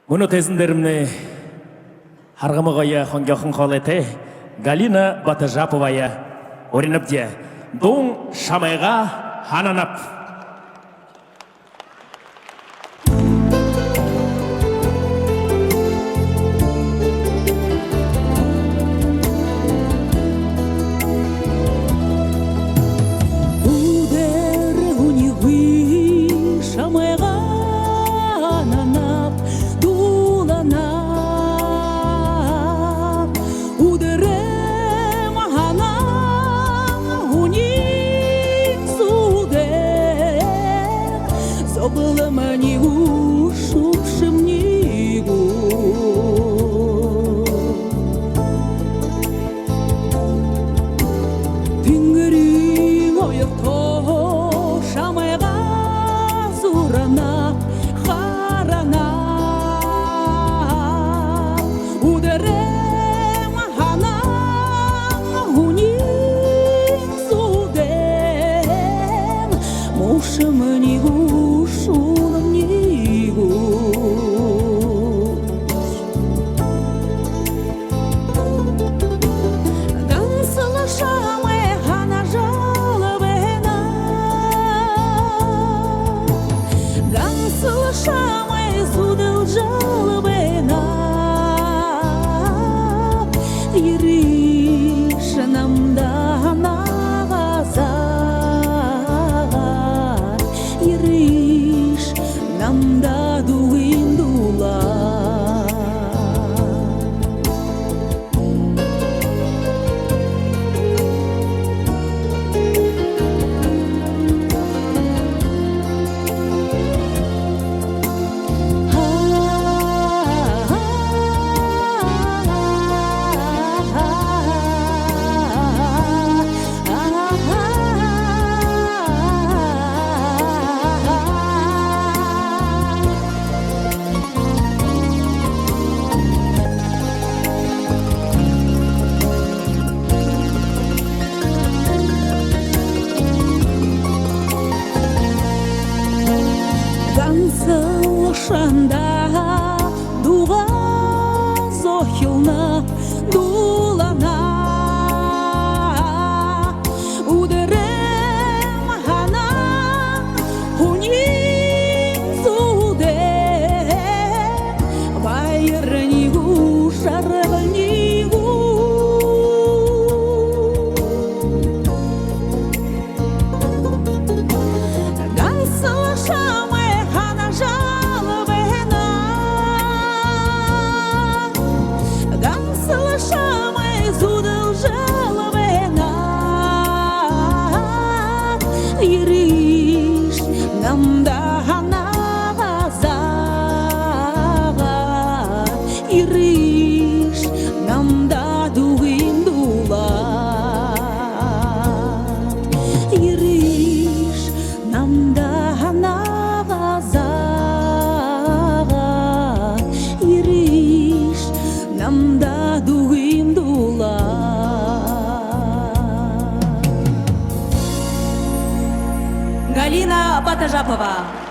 Мұны тезіндерімні арғымығая хонгяхын қолеті Галина Батажаповая орынып де Доң шамайға хананап. Было манигу, шупшим нигу. Тингри моя то шамайга зурана харана. Удерем хана унин судем мушим нигу. Шанда дуга зохилна дулана удерем хана унин суде байрнигу шарвнигу Ириш намда ханаваза Ириш намда дуиндула Ириш намда ханаваза Ириш намда дуиндула Галина Батажапова.